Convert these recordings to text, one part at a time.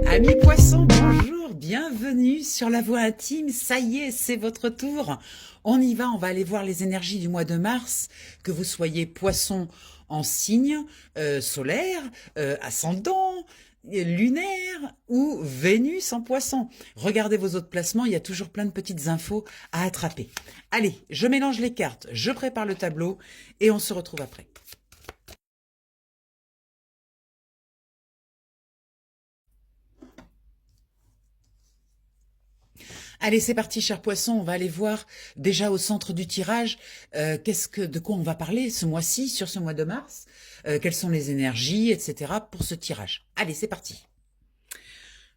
Amis poissons, bonjour, bienvenue sur la voie intime. Ça y est, c'est votre tour. On y va, on va aller voir les énergies du mois de mars, que vous soyez poisson en signe solaire, ascendant, lunaire ou Vénus en poisson. Regardez vos autres placements, il y a toujours plein de petites infos à attraper. Allez, je mélange les cartes, je prépare le tableau et on se retrouve après. Allez, c'est parti, chers poissons. On va aller voir déjà au centre du tirage de quoi on va parler ce mois-ci, sur ce mois de mars. Quelles sont les énergies, etc. pour ce tirage. Allez, c'est parti.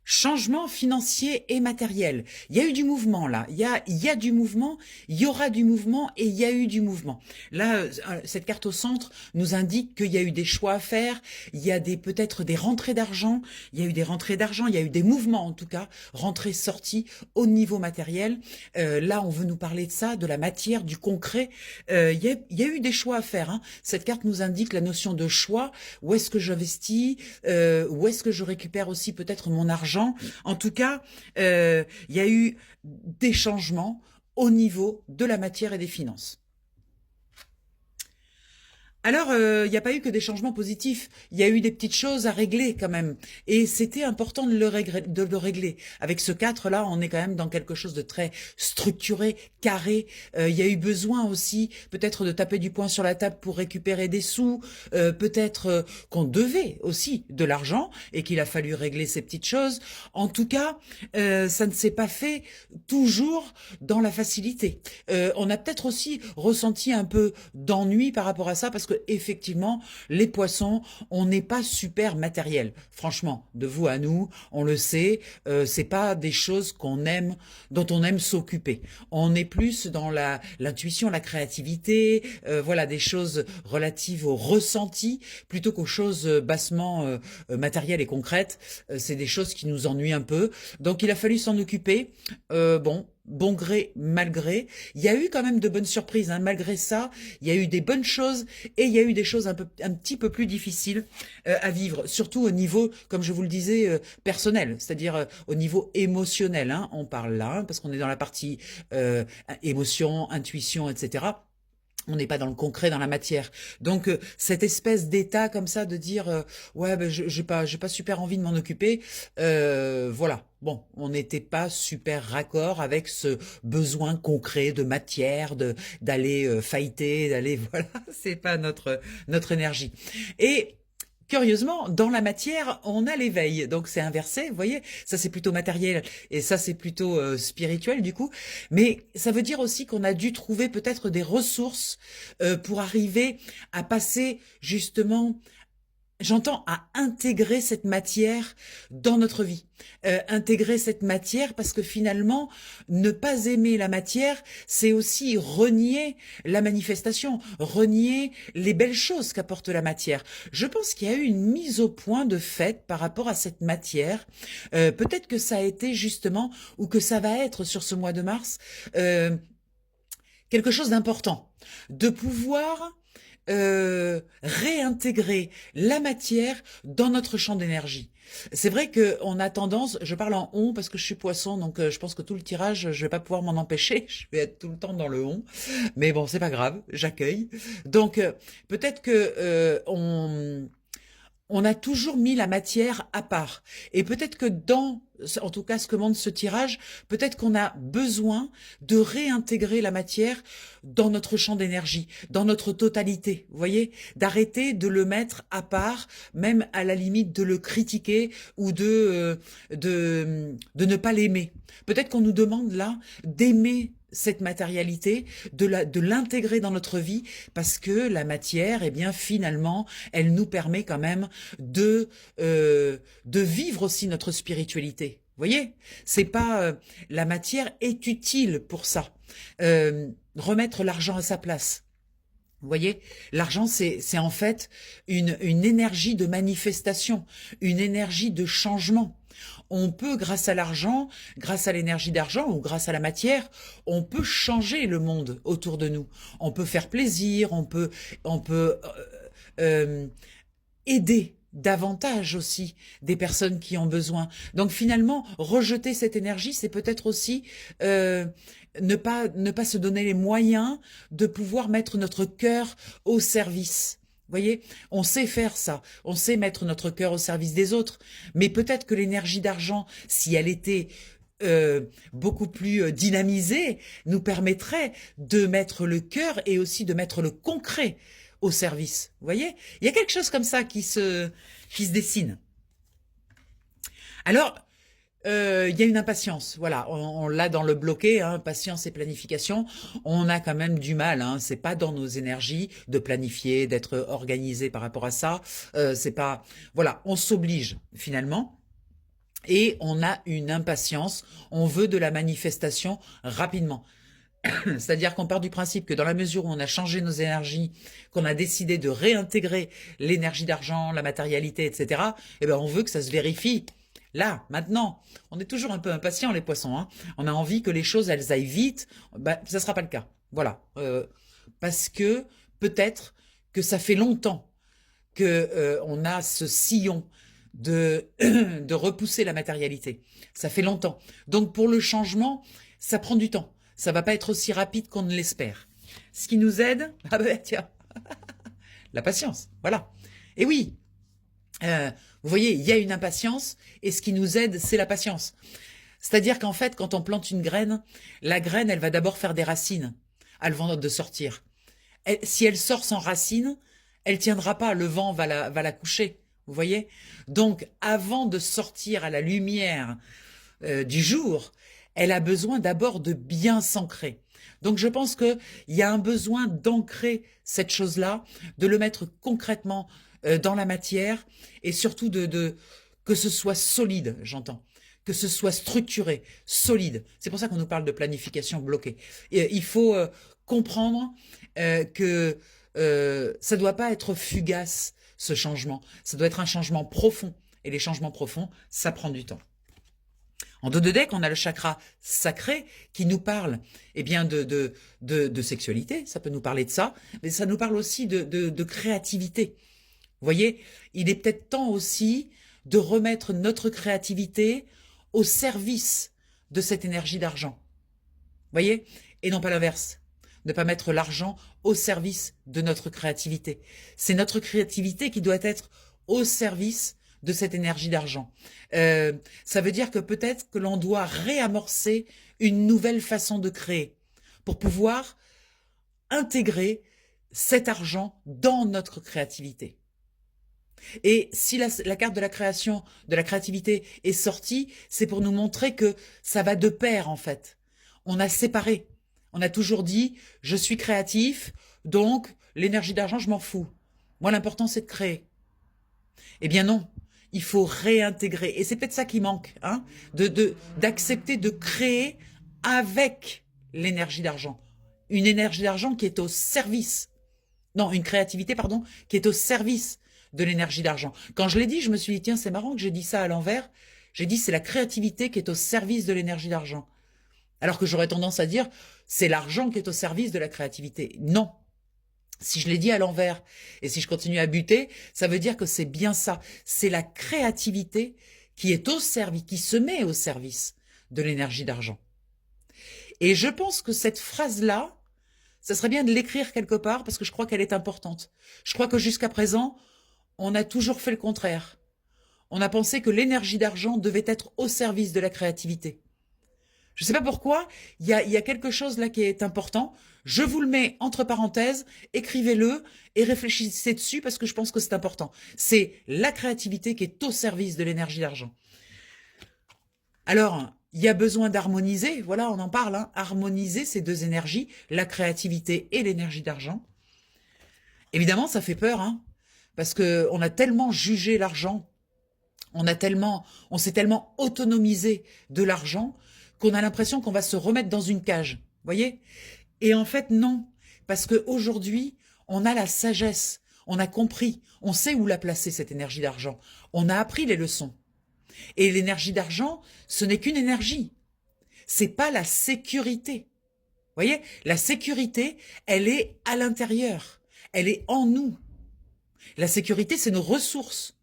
Changement financier et matériel. Il y a eu du mouvement là. Il y a du mouvement, il y aura du mouvement et il y a eu du mouvement. Là, cette carte au centre nous indique qu'il y a eu des choix à faire. Il y a peut-être des rentrées d'argent. Il y a eu des rentrées d'argent. Il y a eu des mouvements en tout cas, rentrées, sorties au niveau matériel. Là, on veut nous parler de ça, de la matière, du concret. Il y a eu des choix à faire. Hein. Cette carte nous indique la notion de choix. Où est-ce que j'investis? Où est-ce que je récupère aussi peut-être mon argent? En tout cas, il y a eu des changements au niveau de la matière et des finances. Alors, il n'y a pas eu que des changements positifs, il y a eu des petites choses à régler quand même. Et c'était important de le régler. Avec ce 4-là, on est quand même dans quelque chose de très structuré, carré. Il y a eu besoin aussi peut-être de taper du poing sur la table pour récupérer des sous, peut-être qu'on devait aussi de l'argent et qu'il a fallu régler ces petites choses. En tout cas, ça ne s'est pas fait toujours dans la facilité. On a peut-être aussi ressenti un peu d'ennui par rapport à ça parce que effectivement, les poissons, on n'est pas super matériel. Franchement, de vous à nous, on le sait, c'est pas des choses qu'on aime, dont on aime s'occuper. On est plus dans l'intuition, la créativité, voilà, des choses relatives au ressenti, plutôt qu'aux choses bassement matérielles et concrètes. C'est des choses qui nous ennuient un peu. Donc, il a fallu s'en occuper. Bon gré, mal gré. Il y a eu quand même de bonnes surprises, hein. Malgré ça, il y a eu des bonnes choses et il y a eu des choses un petit peu plus difficiles à vivre, surtout au niveau, comme je vous le disais, personnel, c'est-à-dire au niveau émotionnel. Hein. On parle là, hein, parce qu'on est dans la partie émotion, intuition, etc. On n'est pas dans le concret, dans la matière. Donc cette espèce d'état comme ça de dire ouais ben j'ai pas super envie de m'en occuper, voilà. Bon, on n'était pas super raccord avec ce besoin concret de matière, d'aller fighter, d'aller voilà, c'est pas notre énergie. Et curieusement, dans la matière, on a l'éveil. Donc c'est inversé, vous voyez, ça c'est plutôt matériel et ça c'est plutôt spirituel du coup. Mais ça veut dire aussi qu'on a dû trouver peut-être des ressources pour arriver à passer justement, j'entends, à intégrer cette matière dans notre vie. Intégrer cette matière parce que finalement, ne pas aimer la matière, c'est aussi renier la manifestation, renier les belles choses qu'apporte la matière. Je pense qu'il y a eu une mise au point de fait par rapport à cette matière. Peut-être que ça a été justement, ou que ça va être sur ce mois de mars, quelque chose d'important. De pouvoir réintégrer la matière dans notre champ d'énergie. C'est vrai qu'on a tendance, je parle en on parce que je suis poisson, donc je pense que tout le tirage, je vais pas pouvoir m'en empêcher, je vais être tout le temps dans le on, mais bon, c'est pas grave, j'accueille. Donc peut-être que on a toujours mis la matière à part. Et peut-être que en tout cas ce que montre ce tirage, peut-être qu'on a besoin de réintégrer la matière dans notre champ d'énergie, dans notre totalité, vous voyez, d'arrêter de le mettre à part, même à la limite de le critiquer ou de ne pas l'aimer. Peut-être qu'on nous demande là d'aimer cette matérialité, de l'intégrer dans notre vie, parce que la matière, eh bien, finalement, elle nous permet quand même de vivre aussi notre spiritualité. Vous voyez, c'est pas la matière est utile pour ça. Remettre l'argent à sa place. Vous voyez, l'argent, c'est en fait une énergie de manifestation, une énergie de changement. On peut, grâce à l'argent, grâce à l'énergie d'argent ou grâce à la matière, on peut changer le monde autour de nous. On peut faire plaisir, on peut aider davantage aussi des personnes qui ont besoin. Donc finalement, rejeter cette énergie, c'est peut-être aussi ne pas se donner les moyens de pouvoir mettre notre cœur au service. Vous voyez, on sait faire ça, on sait mettre notre cœur au service des autres, mais peut-être que l'énergie d'argent, si elle était beaucoup plus dynamisée, nous permettrait de mettre le cœur et aussi de mettre le concret au service. Vous voyez, il y a quelque chose comme ça qui se dessine. Alors, il y a une impatience, voilà, on l'a dans le bloqué, hein, patience et planification, on a quand même du mal, hein, c'est pas dans nos énergies de planifier, d'être organisé par rapport à ça, c'est pas, voilà, on s'oblige finalement, et on a une impatience, on veut de la manifestation rapidement. C'est-à-dire qu'on part du principe que dans la mesure où on a changé nos énergies, qu'on a décidé de réintégrer l'énergie d'argent, la matérialité, etc., eh ben on veut que ça se vérifie. Là, maintenant, on est toujours un peu impatient les poissons, hein. On a envie que les choses elles aillent vite. Ben, ça sera pas le cas. Voilà, parce que peut-être que ça fait longtemps que on a ce sillon de de repousser la matérialité. Ça fait longtemps. Donc pour le changement, ça prend du temps. Ça va pas être aussi rapide qu'on ne l'espère. Ce qui nous aide, ah ben tiens, la patience, voilà. Et oui, vous voyez, il y a une impatience, et ce qui nous aide, c'est la patience. C'est-à-dire qu'en fait, quand on plante une graine, la graine, elle va d'abord faire des racines avant de sortir. Si elle sort sans racines, elle tiendra pas, le vent va la coucher, vous voyez. Donc, avant de sortir à la lumière du jour, elle a besoin d'abord de bien s'ancrer. Donc je pense qu'il y a un besoin d'ancrer cette chose-là, de le mettre concrètement dans la matière, et surtout que ce soit solide, j'entends, que ce soit structuré, solide. C'est pour ça qu'on nous parle de planification bloquée. Et, il faut comprendre que ça ne doit pas être fugace, ce changement. Ça doit être un changement profond. Et les changements profonds, ça prend du temps. En dos de deck, on a le chakra sacré qui nous parle eh bien de sexualité, ça peut nous parler de ça, mais ça nous parle aussi de créativité. Vous voyez, il est peut-être temps aussi de remettre notre créativité au service de cette énergie d'argent. Vous voyez, et non pas l'inverse. Ne pas mettre l'argent au service de notre créativité. C'est notre créativité qui doit être au service de cette énergie d'argent. Ça veut dire que peut-être que l'on doit réamorcer une nouvelle façon de créer pour pouvoir intégrer cet argent dans notre créativité. Et si la carte de la création, de la créativité est sortie, c'est pour nous montrer que ça va de pair en fait. On a séparé. On a toujours dit, je suis créatif, donc l'énergie d'argent, je m'en fous. Moi, l'important, c'est de créer. Eh bien non. Il faut réintégrer. Et c'est peut-être ça qui manque, hein, d'accepter de créer avec l'énergie d'argent. Une énergie d'argent qui est au service. Non, une créativité, pardon, qui est au service de l'énergie d'argent. Quand je l'ai dit, je me suis dit, tiens, c'est marrant que j'ai dit ça à l'envers. J'ai dit, c'est la créativité qui est au service de l'énergie d'argent. Alors que j'aurais tendance à dire, c'est l'argent qui est au service de la créativité. Non. Si je l'ai dit à l'envers et si je continue à buter, ça veut dire que c'est bien ça. C'est la créativité qui est au service, qui se met au service de l'énergie d'argent. Et je pense que cette phrase-là, ça serait bien de l'écrire quelque part parce que je crois qu'elle est importante. Je crois que jusqu'à présent, on a toujours fait le contraire. On a pensé que l'énergie d'argent devait être au service de la créativité. Je ne sais pas pourquoi, il y a quelque chose là qui est important. Je vous le mets entre parenthèses, écrivez-le et réfléchissez dessus parce que je pense que c'est important. C'est la créativité qui est au service de l'énergie d'argent. Alors, il y a besoin d'harmoniser, voilà, on en parle, hein, harmoniser ces deux énergies, la créativité et l'énergie d'argent. Évidemment, ça fait peur, hein, parce que on a tellement jugé l'argent, on s'est tellement autonomisé de l'argent qu'on a l'impression qu'on va se remettre dans une cage, voyez? Et en fait, non, parce qu'aujourd'hui, on a la sagesse, on a compris, on sait où la placer, cette énergie d'argent. On a appris les leçons. Et l'énergie d'argent, ce n'est qu'une énergie. C'est pas la sécurité. Voyez, la sécurité, elle est à l'intérieur. Elle est en nous. La sécurité, c'est nos ressources.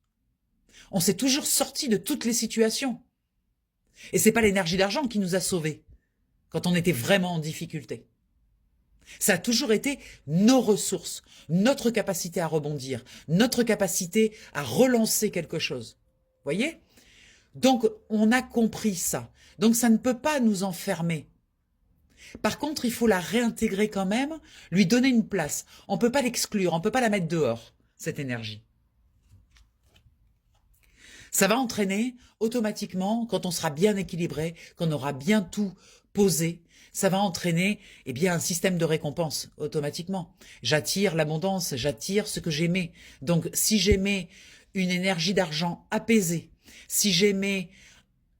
On s'est toujours sorti de toutes les situations. Et c'est pas l'énergie d'argent qui nous a sauvés quand on était vraiment en difficulté. Ça a toujours été nos ressources, notre capacité à rebondir, notre capacité à relancer quelque chose. Voyez? Donc, on a compris ça. Donc, ça ne peut pas nous enfermer. Par contre, il faut la réintégrer quand même, lui donner une place. On ne peut pas l'exclure, on ne peut pas la mettre dehors, cette énergie. Ça va entraîner automatiquement, quand on sera bien équilibré, qu'on aura bien tout posé, ça va entraîner un système de récompense automatiquement. J'attire l'abondance, j'attire ce que j'aimais. Donc si j'aimais une énergie d'argent apaisée, si j'aimais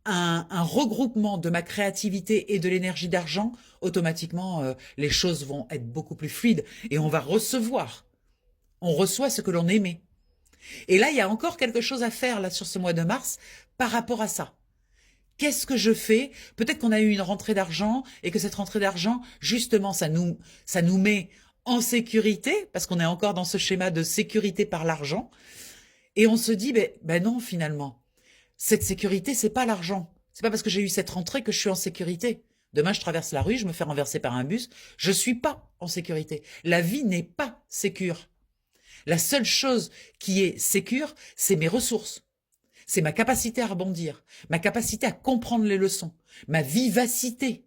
un regroupement de ma créativité et de l'énergie d'argent, automatiquement les choses vont être beaucoup plus fluides et on va recevoir. On reçoit ce que l'on aimait. Et là, il y a encore quelque chose à faire là sur ce mois de mars par rapport à ça. Qu'est-ce que je fais? Peut-être qu'on a eu une rentrée d'argent et que cette rentrée d'argent, justement, ça nous met en sécurité parce qu'on est encore dans ce schéma de sécurité par l'argent. Et on se dit, ben non, finalement, cette sécurité, c'est pas l'argent. C'est pas parce que j'ai eu cette rentrée que je suis en sécurité. Demain, je traverse la rue, je me fais renverser par un bus, je suis pas en sécurité. La vie n'est pas sécure. La seule chose qui est sécure, c'est mes ressources. C'est ma capacité à rebondir, ma capacité à comprendre les leçons, ma vivacité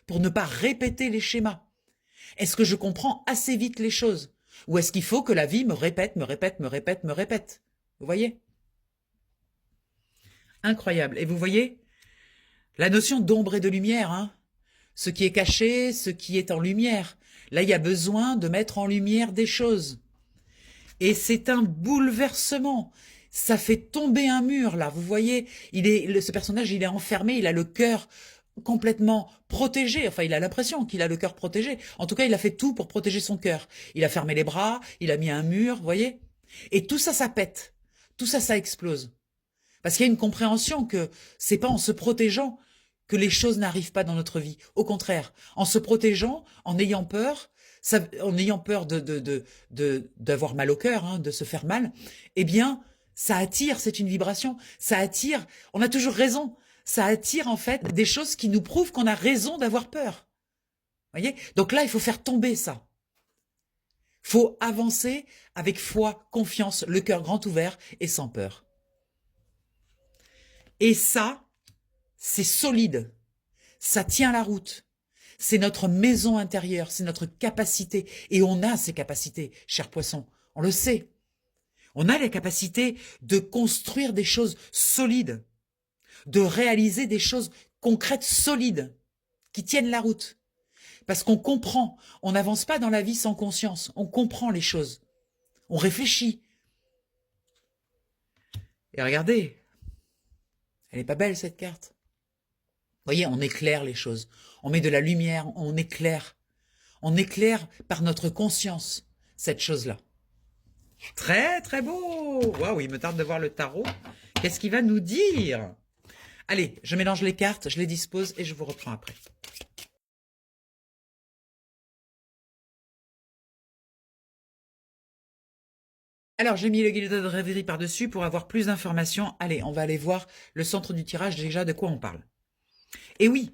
pour ne pas répéter les schémas. Est-ce que je comprends assez vite les choses? Ou est-ce qu'il faut que la vie me répète, me répète, me répète, me répète? Vous voyez? Incroyable. Et vous voyez la notion d'ombre et de lumière, hein? Ce qui est caché, ce qui est en lumière. Là, il y a besoin de mettre en lumière des choses. Et c'est un bouleversement. Ça fait tomber un mur, là. Vous voyez, ce personnage, il est enfermé, il a le cœur complètement protégé. Enfin, il a l'impression qu'il a le cœur protégé. En tout cas, il a fait tout pour protéger son cœur. Il a fermé les bras, il a mis un mur, vous voyez. Et tout ça, ça pète. Tout ça, ça explose. Parce qu'il y a une compréhension que c'est pas en se protégeant que les choses n'arrivent pas dans notre vie. Au contraire, en se protégeant, en ayant peur, d'avoir mal au cœur, hein, de se faire mal, eh bien, ça attire, c'est une vibration, ça attire, on a toujours raison, ça attire en fait des choses qui nous prouvent qu'on a raison d'avoir peur. Voyez? Donc là, il faut faire tomber ça. Faut avancer avec foi, confiance, le cœur grand ouvert et sans peur. Et ça, c'est solide. Ça tient la route. C'est notre maison intérieure, c'est notre capacité. Et on a ces capacités, cher poisson. On le sait. On a les capacités de construire des choses solides, de réaliser des choses concrètes, solides, qui tiennent la route. Parce qu'on comprend, on n'avance pas dans la vie sans conscience, on comprend les choses, on réfléchit. Et regardez, elle est pas belle cette carte. Vous voyez, on éclaire les choses, on met de la lumière, on éclaire par notre conscience cette chose-là. Très très beau. Waouh, il me tarde de voir le tarot. Qu'est-ce qu'il va nous dire? Allez, je mélange les cartes, je les dispose et je vous reprends après. Alors, j'ai mis le guide de rêverie par-dessus pour avoir plus d'informations. Allez, on va aller voir le centre du tirage déjà, de quoi on parle. Et oui,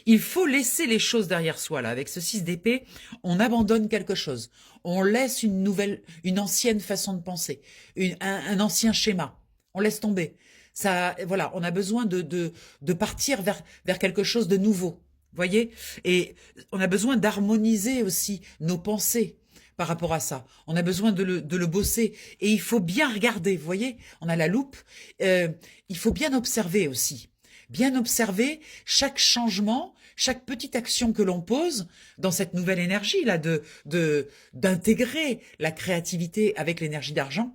il faut laisser les choses derrière soi, là. Avec ce 6 d'épée, on abandonne quelque chose. On laisse une ancienne façon de penser, un ancien schéma. On laisse tomber. Ça, voilà, on a besoin de partir vers quelque chose de nouveau. Voyez? Et on a besoin d'harmoniser aussi nos pensées par rapport à ça. On a besoin de le bosser. Et il faut bien regarder, vous voyez? On a la loupe. Il faut bien observer aussi. Bien observer chaque changement, chaque petite action que l'on pose dans cette nouvelle énergie là d'intégrer la créativité avec l'énergie d'argent.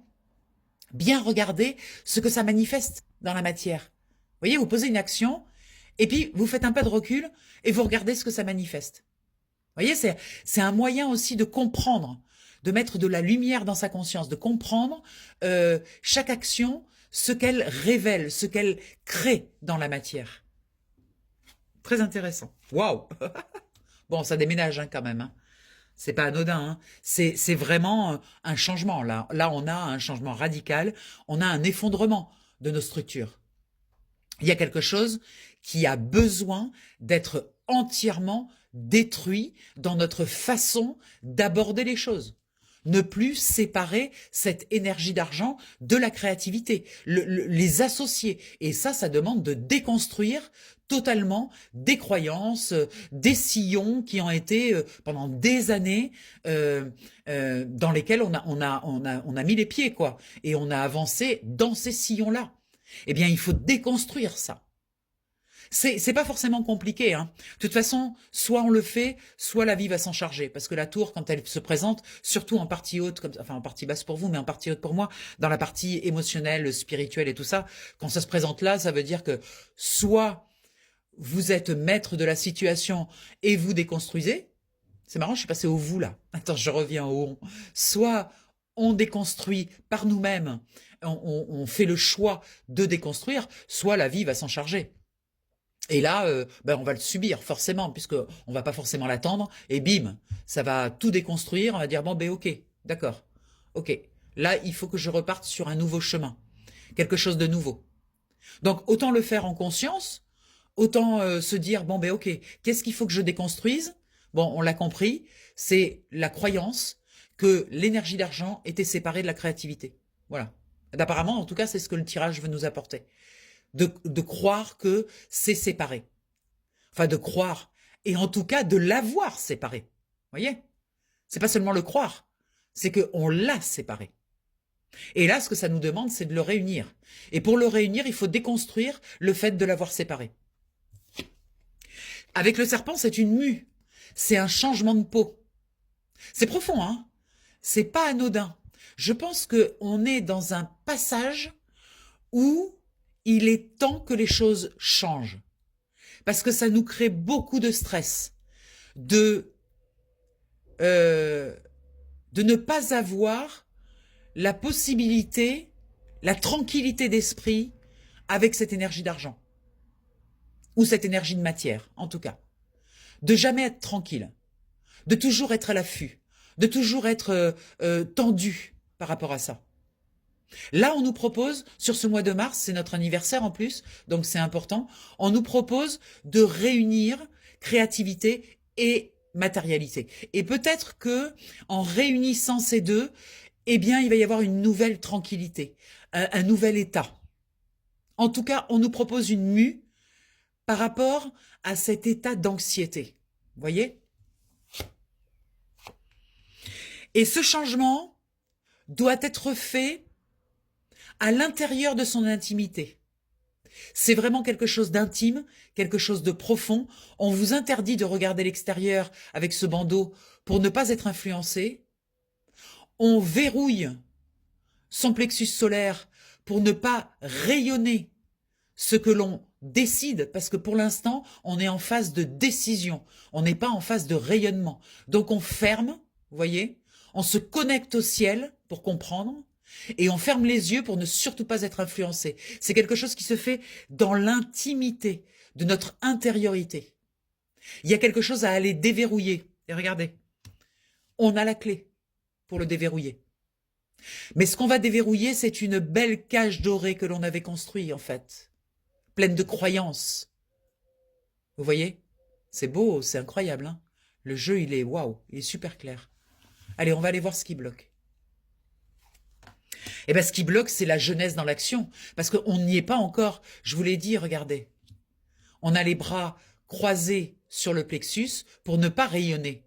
Bien regarder ce que ça manifeste dans la matière. Vous voyez, vous posez une action et puis vous faites un pas de recul et vous regardez ce que ça manifeste. Vous voyez, c'est un moyen aussi de comprendre, de mettre de la lumière dans sa conscience, de comprendre chaque action, ce qu'elle révèle, ce qu'elle crée dans la matière. Très intéressant. Waouh. Bon, ça déménage hein, quand même. Hein. C'est pas anodin, hein. C'est vraiment un changement. Là, on a un changement radical. On a un effondrement de nos structures. Il y a quelque chose qui a besoin d'être entièrement détruit dans notre façon d'aborder les choses. Ne plus séparer cette énergie d'argent de la créativité, les associer. Et ça demande de déconstruire totalement des croyances, des sillons qui ont été pendant des années dans lesquels on a mis les pieds, quoi. Et on a avancé dans ces sillons-là. Eh bien, il faut déconstruire ça. C'est pas forcément compliqué, hein. De toute façon, soit on le fait, soit la vie va s'en charger. Parce que la tour, quand elle se présente, surtout en partie haute, enfin en partie basse pour vous, mais en partie haute pour moi, dans la partie émotionnelle, spirituelle et tout ça, quand ça se présente là, ça veut dire que soit vous êtes maître de la situation et vous déconstruisez. C'est marrant, je suis passé au vous là. Attends, je reviens au on. Soit on déconstruit par nous-mêmes, on fait le choix de déconstruire, soit la vie va s'en charger. Et là, on va le subir forcément, puisque on va pas forcément l'attendre. Et bim, ça va tout déconstruire. On va dire bon, ok, d'accord, ok. Là, il faut que je reparte sur un nouveau chemin, quelque chose de nouveau. Donc autant le faire en conscience, autant se dire bon, ok, qu'est-ce qu'il faut que je déconstruise? Bon, on l'a compris, c'est la croyance que l'énergie d'argent était séparée de la créativité. Voilà. Apparemment, en tout cas, c'est ce que le tirage veut nous apporter. De croire que c'est séparé. Enfin, de croire. Et en tout cas, de l'avoir séparé. Vous voyez? C'est pas seulement le croire. C'est qu'on l'a séparé. Et là, ce que ça nous demande, c'est de le réunir. Et pour le réunir, il faut déconstruire le fait de l'avoir séparé. Avec le serpent, c'est une mue. C'est un changement de peau. C'est profond, hein? C'est pas anodin. Je pense qu'on est dans un passage où il est temps que les choses changent. Parce que ça nous crée beaucoup de stress, de ne pas avoir la possibilité, la tranquillité d'esprit avec cette énergie d'argent. Ou cette énergie de matière, en tout cas. De jamais être tranquille. De toujours être à l'affût. De toujours être tendu par rapport à ça. Là, on nous propose, sur ce mois de mars, c'est notre anniversaire en plus, donc c'est important, on nous propose de réunir créativité et matérialité. Et peut-être que en réunissant ces deux, eh bien, il va y avoir une nouvelle tranquillité, un nouvel état. En tout cas, on nous propose une mue par rapport à cet état d'anxiété. Vous voyez? Et ce changement doit être fait à l'intérieur de son intimité. C'est vraiment quelque chose d'intime, quelque chose de profond. On vous interdit de regarder l'extérieur avec ce bandeau pour ne pas être influencé. On verrouille son plexus solaire pour ne pas rayonner ce que l'on décide, parce que pour l'instant, on est en phase de décision. On n'est pas en phase de rayonnement. Donc on ferme, vous voyez, on se connecte au ciel pour comprendre, et on ferme les yeux pour ne surtout pas être influencé. C'est quelque chose qui se fait dans l'intimité de notre intériorité. Il y a quelque chose à aller déverrouiller. Et regardez, on a la clé pour le déverrouiller. Mais ce qu'on va déverrouiller, c'est une belle cage dorée que l'on avait construite, en fait, pleine de croyances. Vous voyez? C'est beau, c'est incroyable, hein? Le jeu, il est waouh, il est super clair. Allez, on va aller voir ce qui bloque. Eh bien, ce qui bloque, c'est la jeunesse dans l'action. Parce qu'on n'y est pas encore. Je vous l'ai dit, regardez. On a les bras croisés sur le plexus pour ne pas rayonner.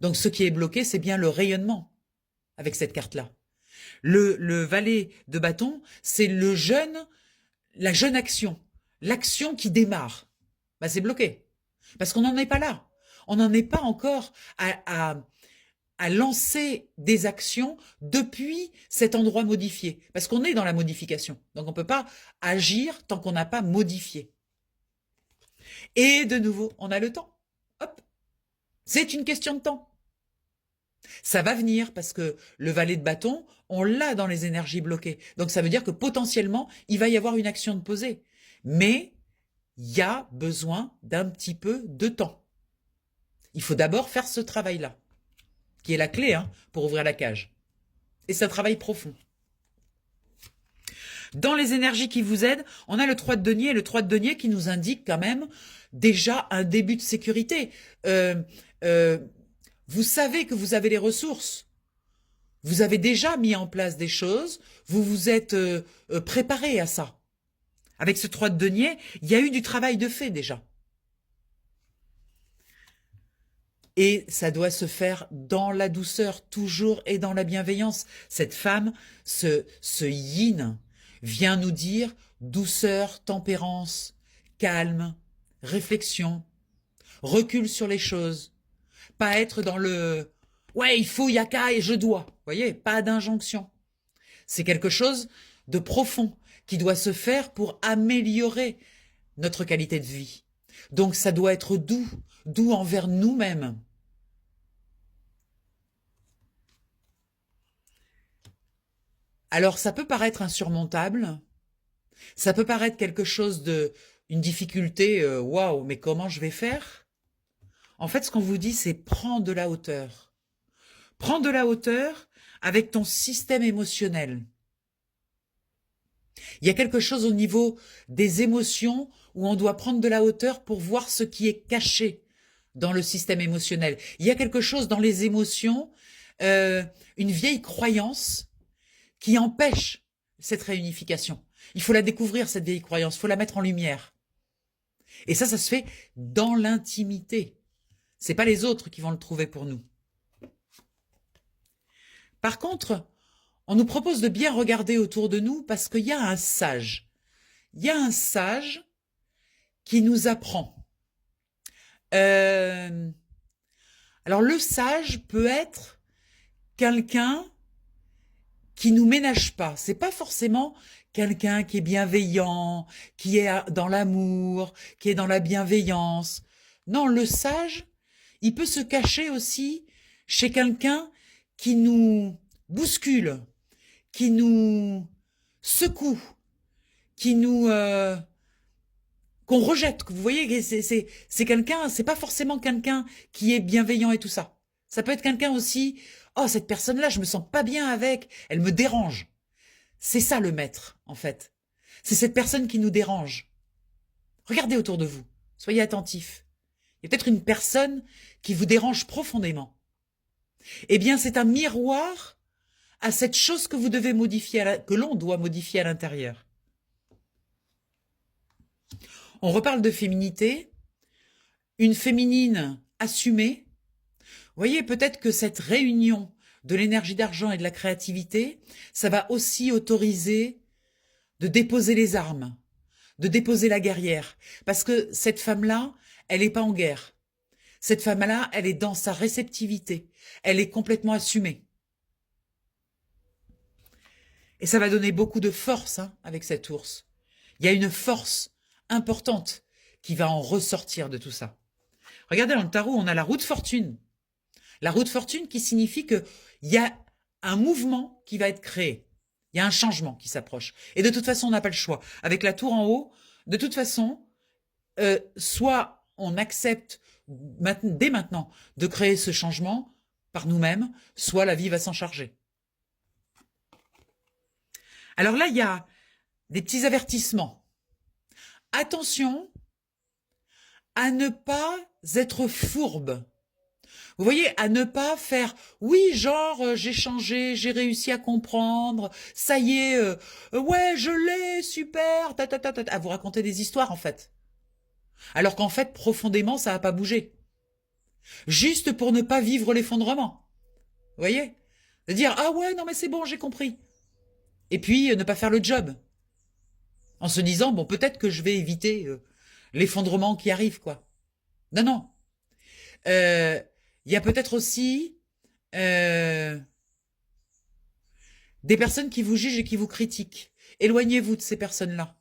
Donc, ce qui est bloqué, c'est bien le rayonnement avec cette carte-là. Le valet de bâton, c'est la jeune action. L'action qui démarre. Ben, c'est bloqué. Parce qu'on n'en est pas là. On n'en est pas encore à lancer des actions depuis cet endroit modifié. Parce qu'on est dans la modification. Donc on ne peut pas agir tant qu'on n'a pas modifié. Et de nouveau, on a le temps. Hop. C'est une question de temps. Ça va venir parce que le valet de bâton, on l'a dans les énergies bloquées. Donc ça veut dire que potentiellement, il va y avoir une action de poser. Mais il y a besoin d'un petit peu de temps. Il faut d'abord faire ce travail-là. qui est la clé hein, pour ouvrir la cage. Et c'est un travail profond. Dans les énergies qui vous aident, on a le 3 de denier, et le 3 de denier qui nous indique quand même déjà un début de sécurité. Vous savez que vous avez les ressources. Vous avez déjà mis en place des choses, vous vous êtes préparé à ça. Avec ce 3 de denier, il y a eu du travail de fait déjà. Et ça doit se faire dans la douceur, toujours, et dans la bienveillance. Cette femme, ce yin, vient nous dire douceur, tempérance, calme, réflexion, recul sur les choses. Pas être dans le « ouais, il faut, yaka, et je dois ». Vous voyez, pas d'injonction. C'est quelque chose de profond qui doit se faire pour améliorer notre qualité de vie. Donc ça doit être doux, doux envers nous-mêmes. Alors ça peut paraître insurmontable, ça peut paraître quelque chose une difficulté, waouh, mais comment je vais faire? En fait, ce qu'on vous dit, c'est prends de la hauteur. Prends de la hauteur avec ton système émotionnel. Il y a quelque chose au niveau des émotions où on doit prendre de la hauteur pour voir ce qui est caché dans le système émotionnel. Il y a quelque chose dans les émotions, une vieille croyance qui empêche cette réunification. Il faut la découvrir, cette vieille croyance, il faut la mettre en lumière. Et ça se fait dans l'intimité. C'est pas les autres qui vont le trouver pour nous. Par contre, on nous propose de bien regarder autour de nous parce qu'il y a un sage. Il y a un sage qui nous apprend. Alors le sage peut être quelqu'un qui nous ménage pas. C'est pas forcément quelqu'un qui est bienveillant, qui est dans l'amour, qui est dans la bienveillance. Non, le sage, il peut se cacher aussi chez quelqu'un qui nous bouscule, qui nous secoue, qui nous qu'on rejette. Vous voyez, c'est quelqu'un, c'est pas forcément quelqu'un qui est bienveillant et tout ça. Ça peut être quelqu'un aussi, oh, cette personne-là, je me sens pas bien avec, elle me dérange. C'est ça le maître, en fait. C'est cette personne qui nous dérange. Regardez autour de vous, soyez attentifs. Il y a peut-être une personne qui vous dérange profondément. Eh bien, c'est un miroir à cette chose que vous devez modifier, que l'on doit modifier à l'intérieur. On reparle de féminité, une féminine assumée. Vous voyez, peut-être que cette réunion de l'énergie d'argent et de la créativité, ça va aussi autoriser de déposer les armes, de déposer la guerrière. Parce que cette femme-là, elle n'est pas en guerre. Cette femme-là, elle est dans sa réceptivité. Elle est complètement assumée. Et ça va donner beaucoup de force hein, avec cet ours. Il y a une force importante qui va en ressortir de tout ça. Regardez, dans le tarot, on a la roue de fortune. La roue de fortune qui signifie qu'il y a un mouvement qui va être créé. Il y a un changement qui s'approche. Et de toute façon, on n'a pas le choix. Avec la tour en haut, de toute façon, soit on accepte dès maintenant de créer ce changement par nous-mêmes, soit la vie va s'en charger. Alors là, il y a des petits avertissements. Attention à ne pas être fourbe. Vous voyez, à ne pas faire « oui, genre, j'ai changé, j'ai réussi à comprendre, ça y est, ouais, je l'ai, super, à vous raconter des histoires, en fait. Alors qu'en fait, profondément, ça n'a pas bougé. Juste pour ne pas vivre l'effondrement. Vous voyez? De dire « ah ouais, non mais c'est bon, j'ai compris. » Et puis, ne pas faire le job. En se disant « bon, peut-être que je vais éviter l'effondrement qui arrive, quoi. » Non, non. Il y a peut-être aussi des personnes qui vous jugent et qui vous critiquent. Éloignez-vous de ces personnes-là.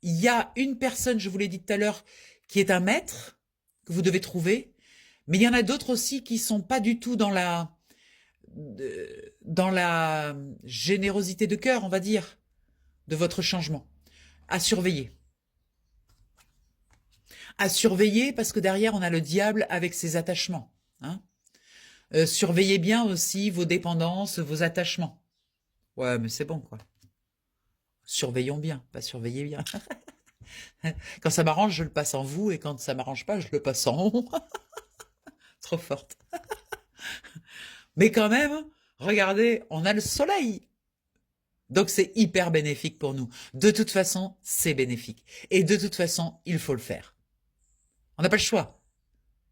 Il y a une personne, je vous l'ai dit tout à l'heure, qui est un maître que vous devez trouver, mais il y en a d'autres aussi qui sont pas du tout dans la générosité de cœur, on va dire, de votre changement. À surveiller. À surveiller parce que derrière, on a le diable avec ses attachements. Hein. Surveillez bien aussi vos dépendances, vos attachements. Ouais, mais c'est bon, quoi. Surveillons bien, pas surveillez bien. Quand ça m'arrange, je le passe en vous, et quand ça m'arrange pas, je le passe en on. Trop forte. Mais quand même, regardez, on a le soleil. Donc c'est hyper bénéfique pour nous. De toute façon, c'est bénéfique. Et de toute façon, il faut le faire. On n'a pas le choix.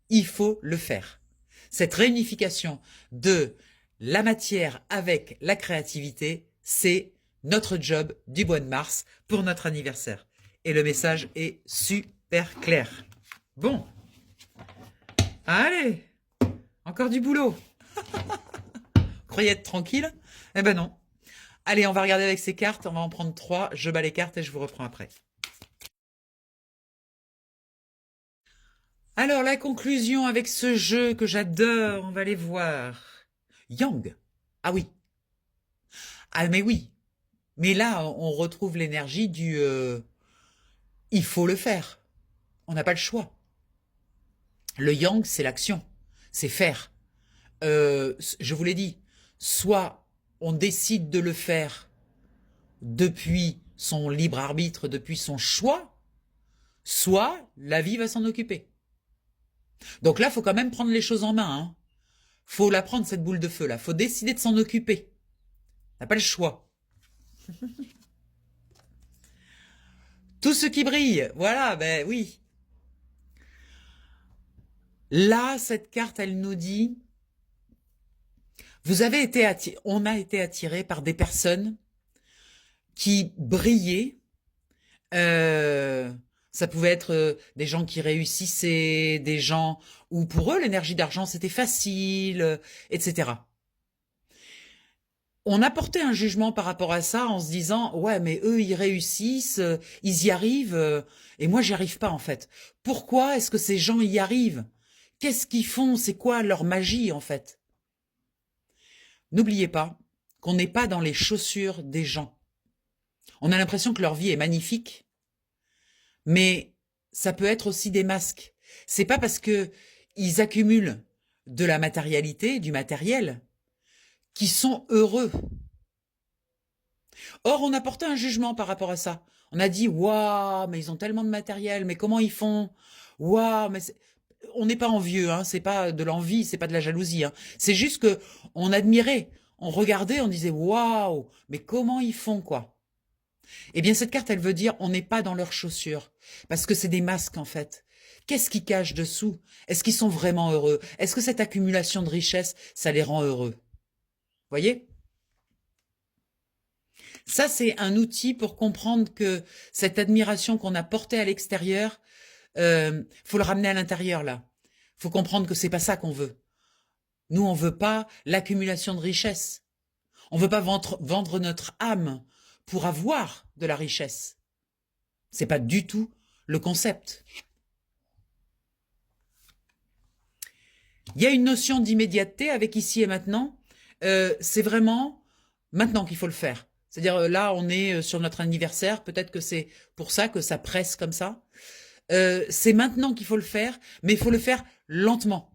Il faut le faire. Cette réunification de la matière avec la créativité, c'est notre job du mois de mars pour notre anniversaire. Et le message est super clair. Bon. Allez. Encore du boulot. Croyez être tranquille? Eh ben non. Allez, on va regarder avec ces cartes. On va en prendre 3. Je bats les cartes et je vous reprends après. Alors, la conclusion avec ce jeu que j'adore, on va aller voir. Yang. Ah oui. Ah mais oui. Mais là, on retrouve l'énergie du il faut le faire. On n'a pas le choix. Le yang, c'est l'action. C'est faire. Je vous l'ai dit. Soit on décide de le faire depuis son libre arbitre, depuis son choix, soit la vie va s'en occuper. Donc là, faut quand même prendre les choses en main. Hein. Faut la prendre, cette boule de feu là. Faut décider de s'en occuper. On n'a pas le choix. Tout ce qui brille, voilà, ben oui. Là, cette carte, elle nous dit, on a été attiré par des personnes qui brillaient. Ça pouvait être des gens qui réussissaient, des gens où pour eux l'énergie d'argent c'était facile, etc. On a porté un jugement par rapport à ça en se disant ouais mais eux ils réussissent, ils y arrivent et moi j'y arrive pas en fait. Pourquoi est-ce que ces gens y arrivent? Qu'est-ce qu'ils font? C'est quoi leur magie en fait? N'oubliez pas qu'on n'est pas dans les chaussures des gens. On a l'impression que leur vie est magnifique, mais ça peut être aussi des masques. C'est pas parce que ils accumulent de la matérialité, du matériel, qu'ils sont heureux. Or, on a porté un jugement par rapport à ça. On a dit, waouh, mais ils ont tellement de matériel, mais comment ils font? Waouh, mais on n'est pas envieux, hein, c'est pas de l'envie, c'est pas de la jalousie, hein. C'est juste que on admirait, on regardait, on disait, waouh, mais comment ils font, quoi? Eh bien, cette carte, elle veut dire, on n'est pas dans leurs chaussures, parce que c'est des masques, en fait. Qu'est-ce qu'ils cachent dessous? Est-ce qu'ils sont vraiment heureux? Est-ce que cette accumulation de richesses, ça les rend heureux? Voyez? Ça, c'est un outil pour comprendre que cette admiration qu'on a portée à l'extérieur, faut le ramener à l'intérieur, là. Faut comprendre que c'est pas ça qu'on veut. Nous, on veut pas l'accumulation de richesses. On veut pas vendre notre âme pour avoir de la richesse. C'est pas du tout le concept. Il y a une notion d'immédiateté avec ici et maintenant. C'est vraiment maintenant qu'il faut le faire. C'est-à-dire là, on est sur notre anniversaire. Peut-être que c'est pour ça que ça presse comme ça. C'est maintenant qu'il faut le faire, mais il faut le faire lentement.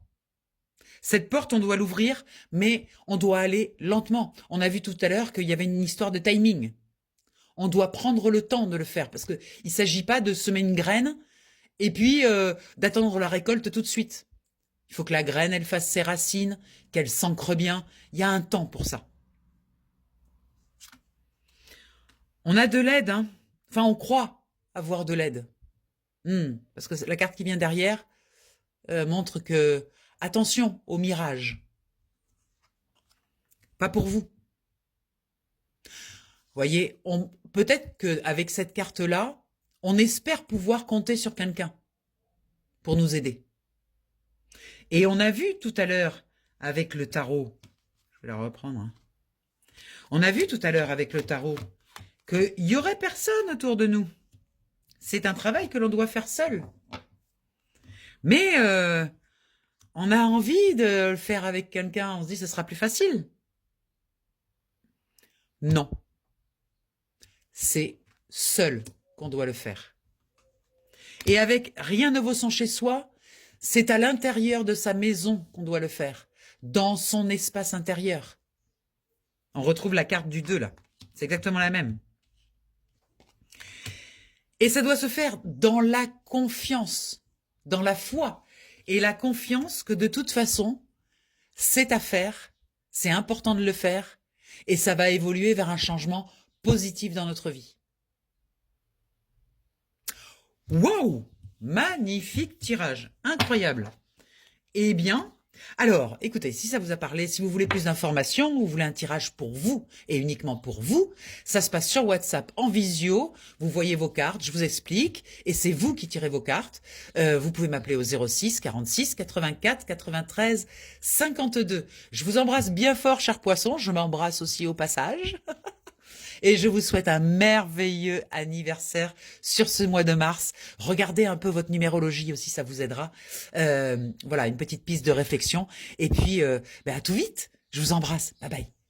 Cette porte, on doit l'ouvrir, mais on doit aller lentement. On a vu tout à l'heure qu'il y avait une histoire de timing. On doit prendre le temps de le faire, parce qu'il ne s'agit pas de semer une graine et puis d'attendre la récolte tout de suite. Il faut que la graine, elle fasse ses racines, qu'elle s'ancre bien. Il y a un temps pour ça. On a de l'aide, hein. Enfin, on croit avoir de l'aide. Parce que la carte qui vient derrière montre que, attention au mirage. Pas pour vous. Voyez, peut-être qu'avec cette carte-là, on espère pouvoir compter sur quelqu'un pour nous aider. Et on a vu tout à l'heure avec le tarot, je vais la reprendre, hein. On a vu tout à l'heure avec le tarot qu'il y aurait personne autour de nous. C'est un travail que l'on doit faire seul. Mais on a envie de le faire avec quelqu'un, on se dit ce sera plus facile. Non. C'est seul qu'on doit le faire. Et avec rien ne vaut son chez soi, C'est à l'intérieur de sa maison qu'on doit le faire, dans son espace intérieur. On retrouve la carte du 2 là. C'est exactement la même. Et ça doit se faire dans la confiance, dans la foi. Et la confiance que de toute façon, c'est à faire, c'est important de le faire, et ça va évoluer vers un changement positif dans notre vie. Waouh! Magnifique tirage, incroyable. Eh bien, alors, écoutez, si ça vous a parlé, si vous voulez plus d'informations, vous voulez un tirage pour vous et uniquement pour vous, ça se passe sur WhatsApp en visio, vous voyez vos cartes, je vous explique, et c'est vous qui tirez vos cartes. Vous pouvez m'appeler au 06 46 84 93 52. Je vous embrasse bien fort, cher poisson, je m'embrasse aussi au passage. Et je vous souhaite un merveilleux anniversaire sur ce mois de mars. Regardez un peu votre numérologie aussi, ça vous aidera. Voilà, une petite piste de réflexion. Et puis, à tout vite. Je vous embrasse. Bye bye.